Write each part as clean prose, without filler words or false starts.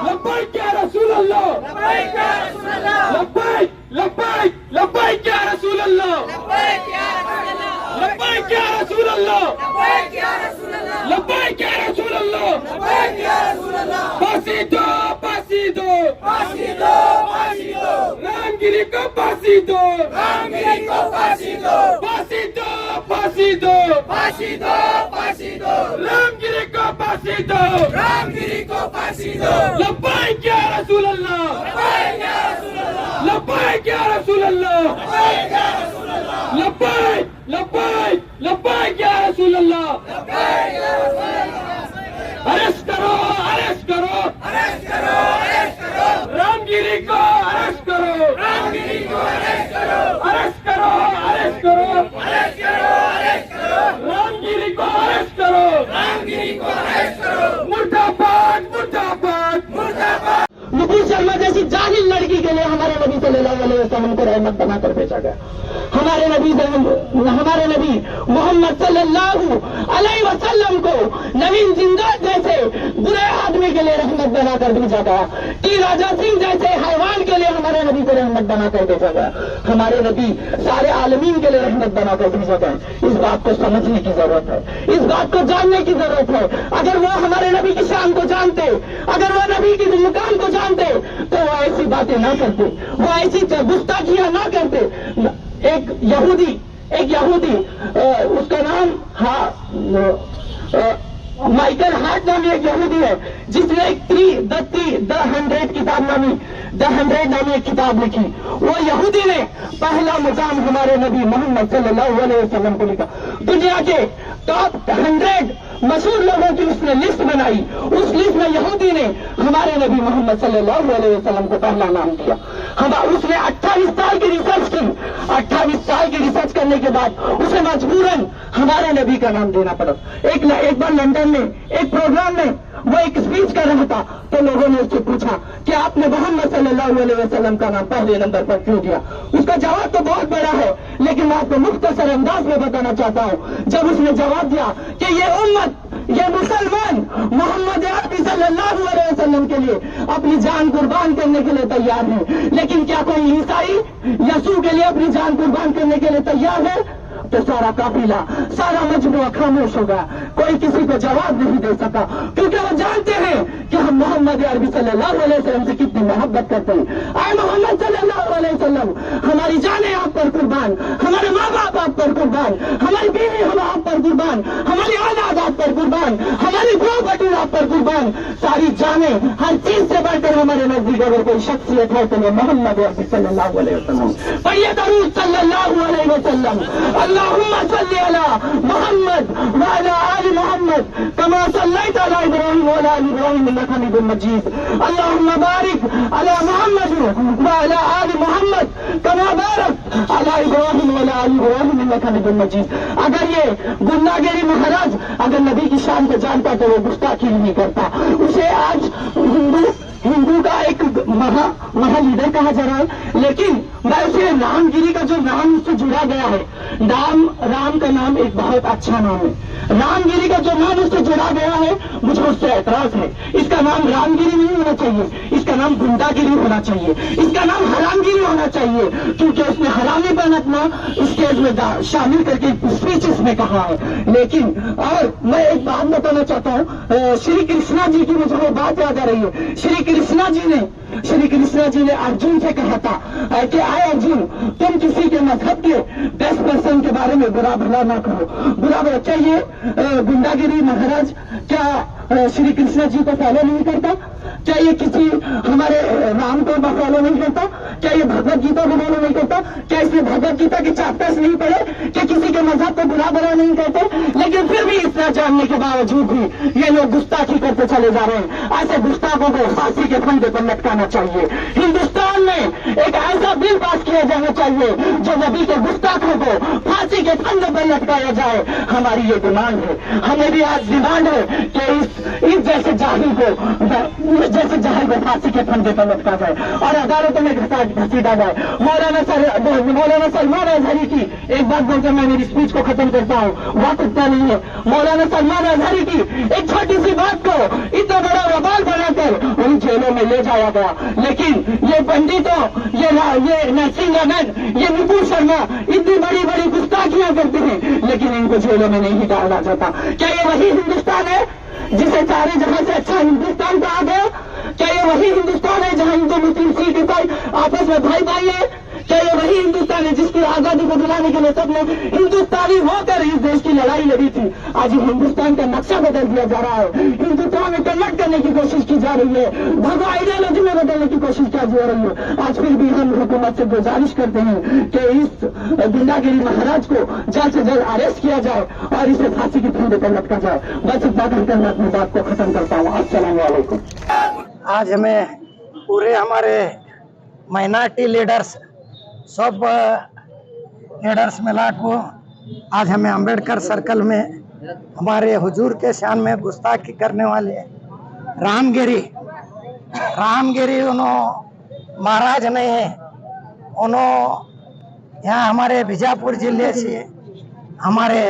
लब्बैक या रसूल अल्लाह, लब्बैक लब्बैक लब्बैक या रसूल अल्लाह, लब्बैक या रसूल अल्लाह, लब्बैक या रसूल अल्लाह। फांसी दो, फांसी दो, फांसी दो, फांसी दो, रामगिरी को फांसी दो, रामगिरी को फांसी दो, फांसी दो, फांसी दो, फांसी दो, फांसी दो, रामगिरी को फांसी दो, रामगिरी को फांसी दो। लब्बैक या रसूल अल्लाह, लब्बैक या रसूल अल्लाह, लब्बैक या रसूल अल्लाह, लब्बैक लब्बैक लब्बैक या रसूल अल्लाह। अरेस्ट करो, अरेस्ट करो, अरेस्ट करो, अरेस्ट करो, रामगिरी को अरेस्ट करो, रामगिरी को अरेस्ट करो, अरेस्ट करो, अरेस्ट करो, अरेस्ट करो, अरेस्ट करो, रामगिरी को अरेस्ट करो, रामगिरी को अरेस्ट करो। मुर्दाबाद, मुर्दाबाद, मुर्दाबाद। नुपुर शर्मा जैसी जाहिल लड़की के लिए हमारे नबी सल्लल्लाहु अलैहि वसल्लम को रहमत बनाकर भेजा गया। हमारे नबी मोहम्मद सल्लल्लाहु अलैहि वसल्लम को नवीन जिंदाल जैसे बुरे आदमी के लिए रहमत बनाकर भेजा गया। टी राजा सिंह जैसे हैवान के लिए हमारे नबी को रहमत बनाकर भेजा गया। हमारे नबी सारे आलमीन के लिए रहमत बनाकर भेजा गया। इस बात को समझने की जरूरत है, इस बात को जानने की जरूरत है। अगर वो हमारे नबी की शान को जानते, अगर वो नबी की मुकाम को जानते तो वो ऐसी बातें ना करते, वो ऐसी गुस्ताखियां ना करते। एक यहूदी उसका नाम माइकल हार्ट नामी एक यहूदी है, जिसने एक द हंड्रेड नामी एक किताब लिखी। वो यहूदी ने पहला मुकाम हमारे नबी मोहम्मद सल्लल्लाहु अलैहि वसल्लम को लिखा। दुनिया के टॉप 100 मशहूर लोगों की उसने लिस्ट बनाई। उस लिस्ट में यहूदी ने हमारे नबी मोहम्मद सल्लल्लाहु अलैहि वसल्लम को पहला नाम दिया। उसने 28 साल की रिसर्च की। 28 साल की रिसर्च करने के बाद उसे मजबूरन हमारे नबी का नाम देना पड़ा। एक बार लंदन में एक प्रोग्राम में वो एक स्पीच कर रहा था, तो लोगों ने उससे पूछा कि आपने मोहम्मद सल्लल्लाहु अलैहि वसल्लम का नाम पहले नंबर पर क्यों दिया। उसका जवाब तो बहुत बड़ा है, लेकिन मैं आपको मुख्तसर अंदाज में बताना चाहता हूं। जब उसने जवाब दिया कि ये उम्मत, ये मुसलमान मोहम्मद अरबी सल्लल्लाहु अलैहि वसल्लम के लिए अपनी जान कुर्बान करने के लिए तैयार है, लेकिन क्या कोई ईसाई यसू के लिए अपनी जान कुर्बान करने के लिए तैयार है? तो सारा काफिला, सारा मजमुआ खामोश हो गया। कोई किसी को जवाब नहीं दे सका, क्योंकि वो जानते हैं कि हम मोहम्मद अरबी सल्लल्लाहु अलैहि वसल्लम से कितनी मोहब्बत करते हैं। आए मोहम्मद सल्लल्लाहु अलैहि वसल्लम, हमारी जानें आप पर कुर्बान, हमारे माँ बाप आप पर कुर्बान, हमारी बीवी हम आप पर कुर्बान, हमारी औलाद आप पर कुर्बान, हमारी प्रॉपर्टी आप पर कुर्बान, सारी जानें, हर चीज से बढ़कर हमारे नजदीक अगर कोई शख्सियत है तो वो मोहम्मद अरबी सल्लल्लाहु अलैहि वसल्लम। पढ़िए दरूद सल्लल्लाहु अलैहि वसल्लम। अल्लाहुम्मा सल्ली अला मोहम्मद व अला आलि मोहम्मद कमा सल्लैता अला इब्राहीम व अला आलि इब्राहीम इन्नका हमीदुम मजीद। अल्लाहुम्मा बारिक अला मोहम्मद व अला आलि मोहम्मद कमा बारकता अला इब्राहीम व अला आलि इब्राहीम इन्नका हमीदुम मजीद। अगर ये गुंडागिरी महाराज अगर नबी की शान को जानता तो वो गुस्ताखी नहीं करता। उसे आज हिंदू का एक महा लीडर कहा जा रहा है, लेकिन मैं उसे रामगिरी का जो नाम उससे जुड़ा गया है, राम का नाम एक बहुत अच्छा नाम है। रामगिरी का जो नाम उससे जुड़ा गया है, मुझे उससे ऐतराज है। इसका नाम रामगिरी नहीं होना चाहिए, इसका नाम गुंडागिरी होना चाहिए, इसका नाम हरामगिरी होना चाहिए, क्योंकि उसने हरामीपन अपना स्टेज में शामिल करके स्पीचेस में कहा है। लेकिन और मैं एक बात बताना चाहता हूँ, श्री कृष्णा जी की मुझे वो बात याद आ रही है। श्री कृष्णा जी ने अर्जुन से कहा था कि आए अर्जुन, तुम किसी के मजहब के 10% के बारे में बुरा भला ना करो। बुरा भला चाहिए गुंडागिरी महाराज क्या श्री कृष्ण जी को फॉलो नहीं करता? क्या ये किसी हमारे राम को फॉलो नहीं करता? क्या ये भगवत गीता को फॉलो नहीं करता? क्या इसने भगवत गीता के चैप्टर्स नहीं पढ़े कि किसी के मजहब को बुरा भला नहीं करते? लेकिन फिर भी इतना जानने के बावजूद भी ये लोग गुस्ताखी करते चले जा रहे हैं। ऐसे गुस्ताखों को फांसी के फंदे पर लटकाना चाहिए। हिंदुस्तान में एक ऐसा बिल पास किया जाना चाहिए जो नबी के गुस्ताखों को फांसी के फंदे पर लटकाया जाए। हमारी ये डिमांड है, हमें भी आज डिमांड है कि इस जैसे जाहिल को फांसी के फंदे पर लटका जाए और अदालतों में घसीटा जाए। मौलाना सलमान अजहरी की एक बात बोलकर मैं मेरी स्पीच को खत्म करता हूँ, वक्त इतना नहीं है। मौलाना सलमान अजहरी की एक छोटी सी बात को इतना बड़ा ले जाया गया। लेकिन ये पंडितों, ये नरसिंह रावत, ये नुपुर शर्मा इतनी बड़ी बड़ी गुस्ताखियां करते हैं, लेकिन इनको जेलों में नहीं डाला जाता। क्या ये वही हिंदुस्तान है जिसे सारे जहां से अच्छा हिंदुस्तान कहा गया? क्या ये वही हिंदुस्तान है जहां हिंदू मुस्लिम सिख ईसाई आपस में भाई भाई है? क्या ये वही हिंदुस्तान है जिसकी आजादी को दिलाने के लिए सबने हिंदुस्तानी होकर इस देश की लड़ाई लड़ी थी? आज हिंदुस्तान का नक्शा बदल दिया जा रहा है, हिंदुत्व में कन्वर्ट करने की कोशिश की जा रही है, भगवा आइडियोलॉजी में बदलने की कोशिश की जा रही है। आज फिर भी हम हुकूमत से गुजारिश करते हैं कि इस गुंडागिरी महाराज को जल्द से जल्द अरेस्ट किया जाए और इसे फांसी की फंदे पर लटका जाए। बस इतना कहकर मैं अपनी बात को खत्म करता हूँ। अस्सलाम वालेकुम। आज हमें पूरे हमारे माइनॉरिटी लीडर्स सब लीडर्स मिला को आज हमें अंबेडकर सर्कल में हमारे हुजूर के शान में गुस्ताखी करने वाले रामगिरी उन्होंने महाराज नहीं है, उन्होंने यहाँ हमारे बीजापुर जिले से हमारे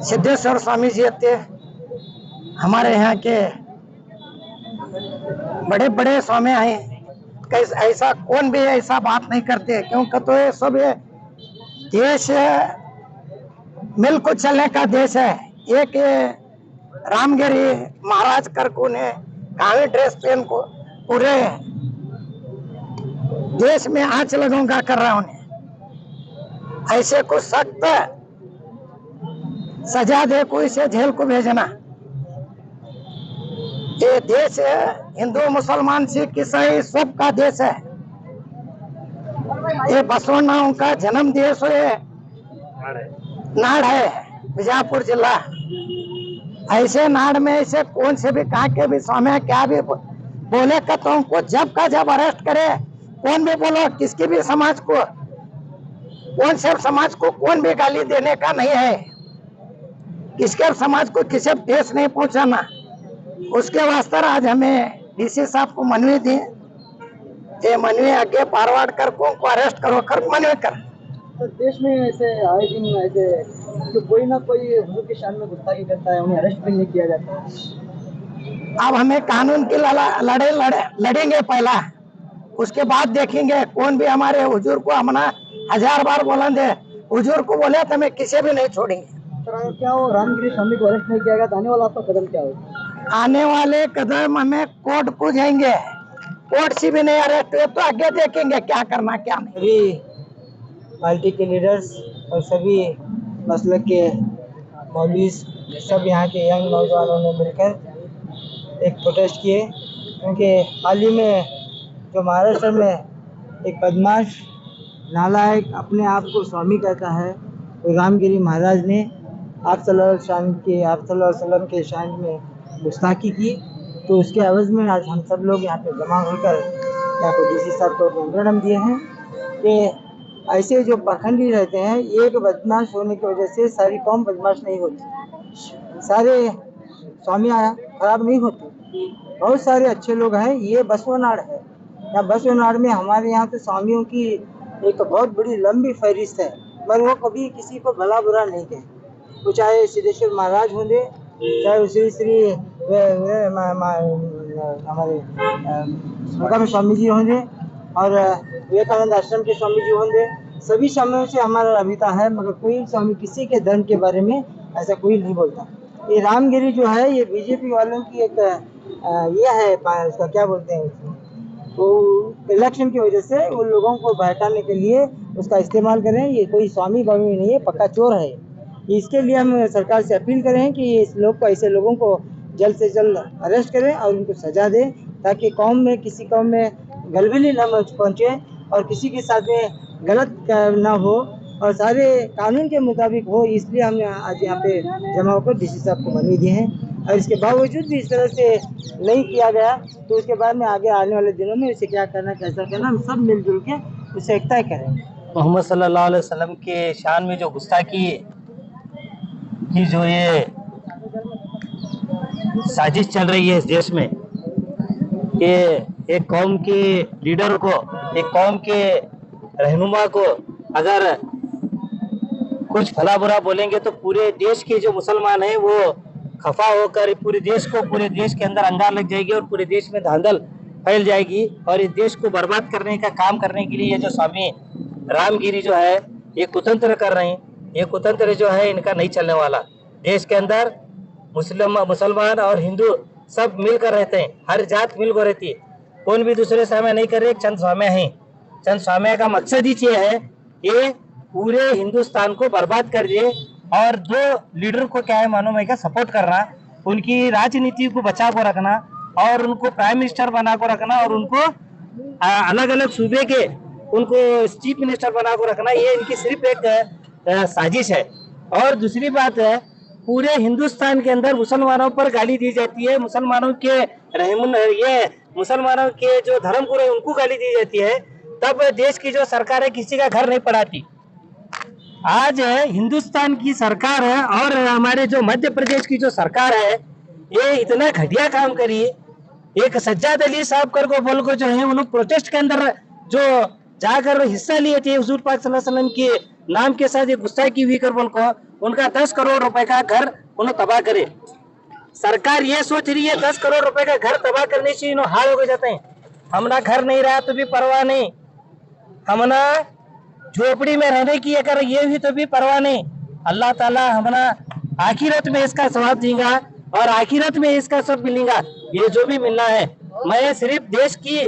सिद्धेश्वर स्वामी जी थे, हमारे यहाँ के बड़े बड़े स्वामी आए। ऐसा कौन भी ऐसा बात नहीं करते, क्योंकि तो ये सब ये देश मिल को चलने का देश है। एक रामगिरी महाराज करकू ने काली ड्रेस पहन को पूरे देश में आंच लगाऊंगा कर रहा उन्हें। ऐसे को सख्त सजा दे को इसे जेल को भेजना। ये देश हिंदू मुसलमान सिख ईसाई सबका देश है। ये बसवण्णा का जन्म देश है, नाड़ है बीजापुर जिला। ऐसे नाड़ में ऐसे कौन से भी कहा के भी स्वामी क्या भी बोले का तो उनको जब का जब अरेस्ट करे। कौन भी बोलो, किसकी भी समाज को, कौन से समाज को कौन भी गाली देने का नहीं है, किसके समाज को किसी ठेस नहीं पहुंचाना। उसके वास्ते आज हमें डीसी साहब को मनवी दी, ये मनवी आगे फॉरवर्ड कर को अरेस्ट करो कर मनवी कर। तो देश में ऐसे आए दिन ऐसे तो कोई ना कोई हुजूर के शान में गुस्ताखी करता है, उन्हें अरेस्ट भी नहीं किया जाता है। अब हमें कानून की लड़ेंगे पहला, उसके बाद देखेंगे। कौन भी हमारे हुजूर को हमने 1000 बार बोलेंगे, हुजूर को बोले तो हमें किसी भी नहीं छोड़ेंगे। तो क्या हो, रामगिरी स्वामी को अरेस्ट नहीं किया गया तो आने वाला आपका कदम क्या होगा? आने वाले कदम हमें कोर्ट को जाएंगे, कोर्ट से भी नहीं अरेस्ट हुए तो आगे देखेंगे क्या करना क्या नहीं। सभी पार्टी के लीडर्स और सभी मसलक के मौलवी सब यहाँ के यंग नौजवानों ने मिलकर एक प्रोटेस्ट किए, क्योंकि हाल ही में जो महाराष्ट्र में एक बदमाश नालायक अपने आप को स्वामी कहता है, तो रामगिरी महाराज ने आप सल्लल्लाहु अलैहि वसल्लम के शान में गुस्ताखी की। तो उसके एवज में आज हम सब लोग यहाँ पे जमा होकर यहाँ पे डीसी साहब को मेमोरेंडम दिए हैं कि ऐसे जो पाखंडी रहते हैं, एक बदमाश होने की वजह से सारी कौम बदमाश नहीं होती, सारे स्वामी खराब नहीं होते, बहुत सारे अच्छे लोग हैं। ये बसवनाड़ है, यहाँ बसवनाड़ में हमारे यहाँ तो स्वामियों की एक बहुत बड़ी लंबी फहरिस्त है, मगर वो कभी किसी को भला बुरा नहीं कहे। वो चाहे सिद्धेश्वर महाराज होंगे, चाहे श्री श्री हमारे मुकामी स्वामी जी होंगे और विवेकानंद आश्रम के स्वामी जी होंगे, सभी स्वामियों से हमारा रबता है, मगर कोई स्वामी किसी के धर्म के बारे में ऐसा कोई नहीं बोलता। ये रामगिरी जो है ये बीजेपी वालों की एक ये है, इसका क्या बोलते हैं, तो इलेक्शन की वजह से उन लोगों को बहकाने के लिए उसका इस्तेमाल करें। ये कोई स्वामी बामी नहीं है, पक्का चोर है। इसके लिए हम सरकार से अपील करें कि इस लोग को, ऐसे लोगों को जल्द से जल्द अरेस्ट करें और उनको सजा दें, ताकि कौम में किसी कौम में गलबली न पहुँचे और किसी के साथ में गलत ना हो और सारे कानून के मुताबिक हो। इसलिए हमने आज यहाँ पे जमा होकर डीसी साहब को मनवी दी है, और इसके बावजूद भी इस तरह से नहीं किया गया तो उसके बाद में आगे आने वाले दिनों में इसे क्या करना कैसा करना हम सब मिलजुल के उसे एक तय करेंगे। मोहम्मद सल्लल्लाहु अलैहि वसल्लम के शान में जो गुस्ताखी की जो ये साजिश चल रही है इस देश में, कि एक कौम के लीडर को, एक कौम के रहनुमा को अगर कुछ भला बुरा बोलेंगे तो पूरे देश के जो मुसलमान हैं वो खफा होकर पूरे देश के अंदर अंगार लग जाएगी और पूरे देश में धांधल फैल जाएगी और इस देश को बर्बाद करने का काम करने के लिए ये जो स्वामी रामगिरी जो है ये कुतंत्र कर रहे हैं। ये कुतंत्र जो है इनका नहीं चलने वाला। देश के अंदर मुसलमान और हिंदू सब मिलकर रहते हैं, हर जात मिलकर रहती है, कौन भी दूसरे सामने नहीं कर रहे। चंद स्वामिया हैं, चंद स्वामिया का मकसद ही ये है ये पूरे हिंदुस्तान को बर्बाद कर दिए और दो लीडर को क्या है मालूम है क्या सपोर्ट करना, उनकी राजनीति को बचा को रखना और उनको प्राइम मिनिस्टर बना को रखना और उनको अलग अलग सूबे के उनको चीफ मिनिस्टर बना को रखना, ये इनकी सिर्फ एक साजिश है। और दूसरी बात है पूरे हिंदुस्तान के अंदर मुसलमानों पर गाली दी जाती है, मुसलमानों के जो धर्मगुरु है उनको गाली दी जाती है, तब देश की जो सरकार है किसी का घर नहीं पढ़ाती। आज हिंदुस्तान की सरकार है और हमारे जो मध्य प्रदेश की जो सरकार है ये इतना घटिया काम करी। एक सज्जाद अली साहब कर को बोल को जो है उन्होंने प्रोटेस्ट के अंदर जो जाकर हिस्सा लिए थे हुजूर पाक सल्लल्लाहु अलैहि वसल्लम के नाम के साथ ये गुस्ताखी हुई कर बोल को उनका 10 करोड़ रुपए का घर उन्होंने तबाह करे। सरकार ये सोच रही है 10 करोड़ रुपए का घर तबाह करने से इन्होंने हार हो जाते हैं। हमारा घर नहीं रहा तो भी परवाह नहीं, हमना झोपड़ी में रहने की अगर ये भी तो भी परवाह नहीं। अल्लाह ताला हमारा आखिरत में इसका सवाब देगा और आखिरत में इसका सब मिलेगा, ये जो भी मिलना है। मैं सिर्फ देश की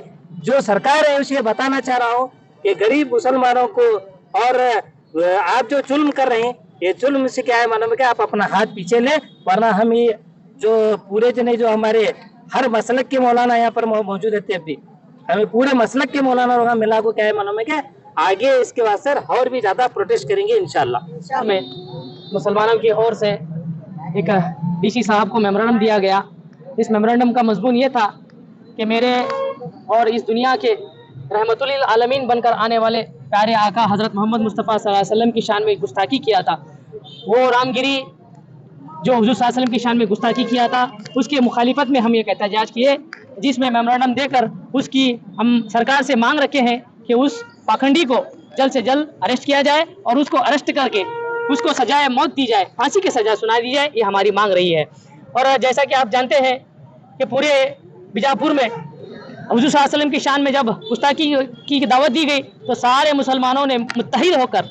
जो सरकार है उसे बताना चाह रहा हूँ कि गरीब मुसलमानों को और आप जो जुल्म कर रहे हैं ये जुल्म से क्या है मालूम है कि आप अपना हाथ पीछे ले, वरना हम ये जो पूरे जने जो हमारे हर मसलक के मौलाना यहाँ पर मौजूद रहते हैं, अभी हमें पूरे मसलक के मौलाना लोग मिला को क्या है मालूम है कि आगे इसके वास्ते और भी ज्यादा प्रोटेस्ट करेंगे इंशाल्लाह। में मुसलमानों की ओर से एक डीसी साहब को मेमोरेंडम दिया गया। इस मेमोरेंडम का मजमून ये था कि मेरे और इस दुनिया के रहमतुल लिल आलमीन बनकर आने वाले प्यारे आका हज़रत मोहम्मद मुस्तफ़ा सल्लल्लाहु अलैहि वसल्लम की शान में गुस्ताखी किया था, वो रामगिरी जो हुजूर सल्लल्लाहु अलैहि वसल्लम की शान में गुस्ताखी किया था उसके मुखालिफत में हम ये एहतजाज किए, जिसमें मेमोरेंडम देकर उसकी हम सरकार से मांग रखे हैं कि उस पाखंडी को जल्द से जल्द अरेस्ट किया जाए और उसको अरेस्ट करके उसको सजाए मौत दी जाए, फांसी की सजा सुना दी जाए, ये हमारी मांग रही है। और जैसा कि आप जानते हैं कि पूरे बीजापुर में हुजूर सल्लल्लाहु अलैहि वसल्लम की शान में जब गुस्ताखी की दावत दी गई तो सारे मुसलमानों ने मुत्तहिद होकर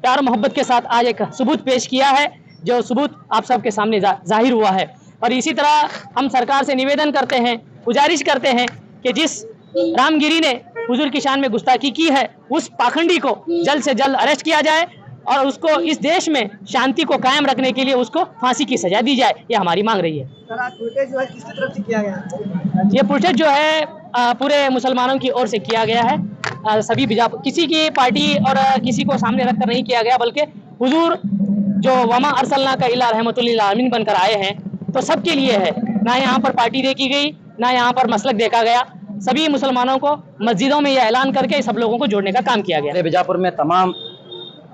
प्यार मोहब्बत के साथ आज एक सबूत पेश किया है, जो सबूत आप सबके सामने जाहिर हुआ है। और इसी तरह हम सरकार से निवेदन करते हैं, गुजारिश करते हैं कि जिस रामगिरी ने हुजूर की शान में गुस्ताखी की है उस पाखंडी को जल्द से जल्द अरेस्ट किया जाए और उसको इस देश में शांति को कायम रखने के लिए उसको फांसी की सजा दी जाए, ये हमारी मांग रही है। किसकी तरफ से किया गया? ये प्रोटेस्ट जो है पूरे मुसलमानों की ओर से किया गया है, सभी किसी की पार्टी और किसी को सामने रखकर नहीं किया गया, बल्कि हुजूर जो वमा अरसलना का इला रहमतुल लिल आलमीन बनकर आए हैं तो सबके लिए है। ना यहाँ पर पार्टी देखी गई, ना यहाँ पर मसलक देखा गया, सभी मुसलमानों को मस्जिदों में यह ऐलान करके सब लोगों को जोड़ने का काम किया गया। बीजापुर में तमाम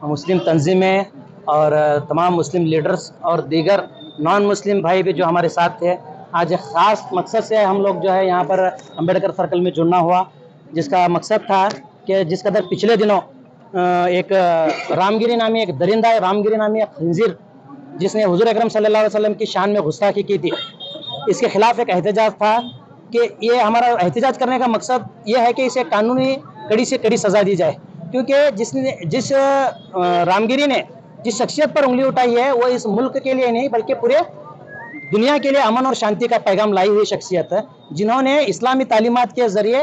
मुस्लिम तंजीमें और तमाम मुस्लिम लीडर्स और दीगर नॉन मुस्लिम भाई भी जो हमारे साथ थे, आज एक ख़ास मकसद से हम लोग जो है यहाँ पर अंबेडकर सर्कल में जुड़ना हुआ, जिसका मकसद था कि जिस कदर पिछले दिनों एक रामगिरी नामी एक दरिंदा है, रामगिरी नामी एक खंजीर जिसने हुजूर अकरम सल्लल्लाहु अलैहि वसल्लम की शान में गुस्ताखी की थी, इसके खिलाफ एक एहतजाज था कि ये हमारा एहतजाज करने का मकसद ये है कि इसे कानूनी कड़ी से कड़ी सज़ा दी जाए, क्योंकि जिस रामगिरी ने जिस शख्सियत पर उंगली उठाई है वो इस मुल्क के लिए नहीं बल्कि पूरे दुनिया के लिए अमन और शांति का पैगाम लाई हुई शख्सियत है, जिन्होंने इस्लामी तालीमात के ज़रिए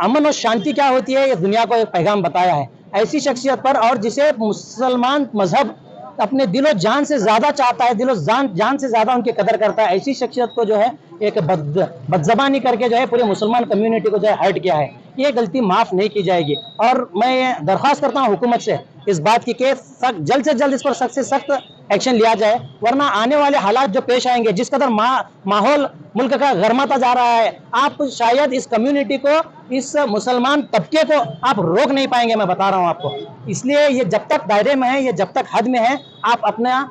अमन और शांति क्या होती है ये दुनिया को एक पैगाम बताया है। ऐसी शख्सियत पर और जिसे मुसलमान मजहब अपने दिलो जान से ज़्यादा चाहता है, दिलो जान से ज़्यादा उनकी कदर करता है, ऐसी शख्सियत को जो है एक बदज़बानी करके जो है पूरे मुसलमान कम्युनिटी को जो है हर्ट किया है, ये गलती माफ़ नहीं की जाएगी। और मैं ये दरख्वास्त करता हूँ हुकूमत से इस बात की कि जल्द से जल्द इस पर सख्त से सख्त एक्शन लिया जाए, वरना आने वाले हालात जो पेश आएंगे, जिस कदर माहौल मुल्क का गरमाता जा रहा है, आप शायद इस कम्युनिटी को, इस मुसलमान तबके को आप रोक नहीं पाएंगे, मैं बता रहा हूँ आपको। इसलिए ये जब तक दायरे में है, ये जब तक हद में है, आप अपना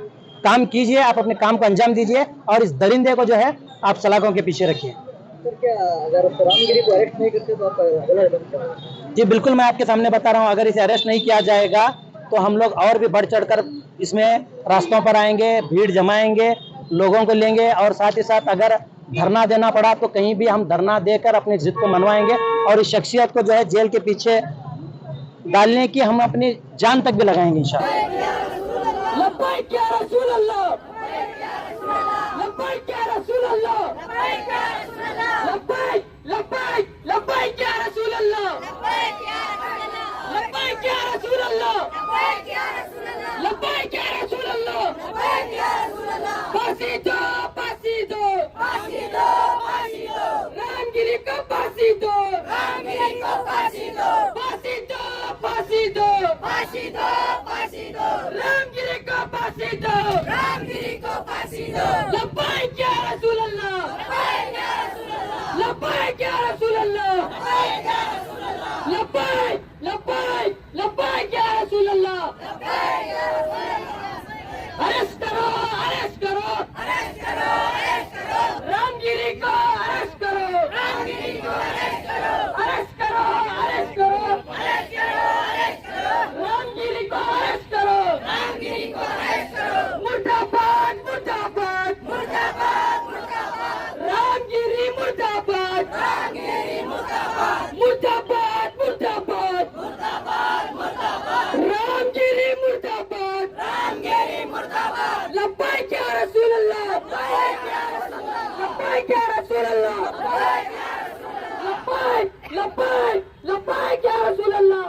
काम कीजिए, आप अपने काम को अंजाम दीजिए और इस दरिंदे को जो है आप सलाखों के पीछे रखिए। क्या अगर रामगिरी को अरेस्ट नहीं करते तो आप? जी बिल्कुल, मैं आपके सामने बता रहा हूँ, अगर इसे अरेस्ट नहीं किया जाएगा तो हम लोग और भी बढ़ चढ़कर इसमें रास्तों पर आएंगे, भीड़ जमाएंगे, लोगों को लेंगे और साथ ही साथ अगर धरना देना पड़ा तो कहीं भी हम धरना देकर अपनी जिद को मनवाएंगे और इस शख्सियत को जो है जेल के पीछे डालने की हम अपनी जान तक भी लगाएंगे इंशाअल्लाह। लब्बैक या रसूल अल्लाह, लब्बैक या रसूल अल्लाह, लब्बैक लब्बैक लब्बैक या रसूल अल्लाह, लब्बैक या रसूल अल्लाह, लब्बैक या रसूल अल्लाह, फांसी दो, फांसी दो, फांसी दो, फांसी दो, रामगिरी को फांसी दो, रामगिरी को फांसी दो, फांसी दो, फांसी दो, फांसी दो, फांसी दो, रामगिरी को फांसी दो, रामगिरी को फांसी दो, लब्बैक या रसूल अल्लाह, लब्बैक या रसूल अल्लाह, लब्बैक लब्बैक लब्बैक या रसूल अल्लाह, अरेस्ट करो, अरेस्ट करो, अरेस्ट करो, अरेस्ट करो, रामगिरी को अरेस्ट करो, रामगिरी को अरेस्ट करो, अरेस्ट करो, अरेस्ट करो, अरेस्ट करो, अरेस्ट करो, रामगिरी को अरेस्ट करो, रामगिरी को अरेस्ट करो, मुर्दाबाद, मुर्दाबाद, मुर्दाबाद, मुर्दाबाद, रामगिरी मुर्दाबाद, रामगिरी मुर्दाबाद, मुर्दाबाद, मुर्दाबाद, मुर्दाबाद, मुर्दाबाद, रामगिरी मुर्दाबाद, रामगिरी मुर्दाबाद, लब्बैक या रसूल अल्लाह, लब्बैक या रसूल अल्लाह, लब्बैक लब्बैक लब्बैक या रसूल अल्लाह,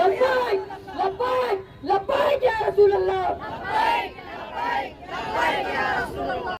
लब्बैक लब्बैक लब्बैक या रसूल अल्लाह।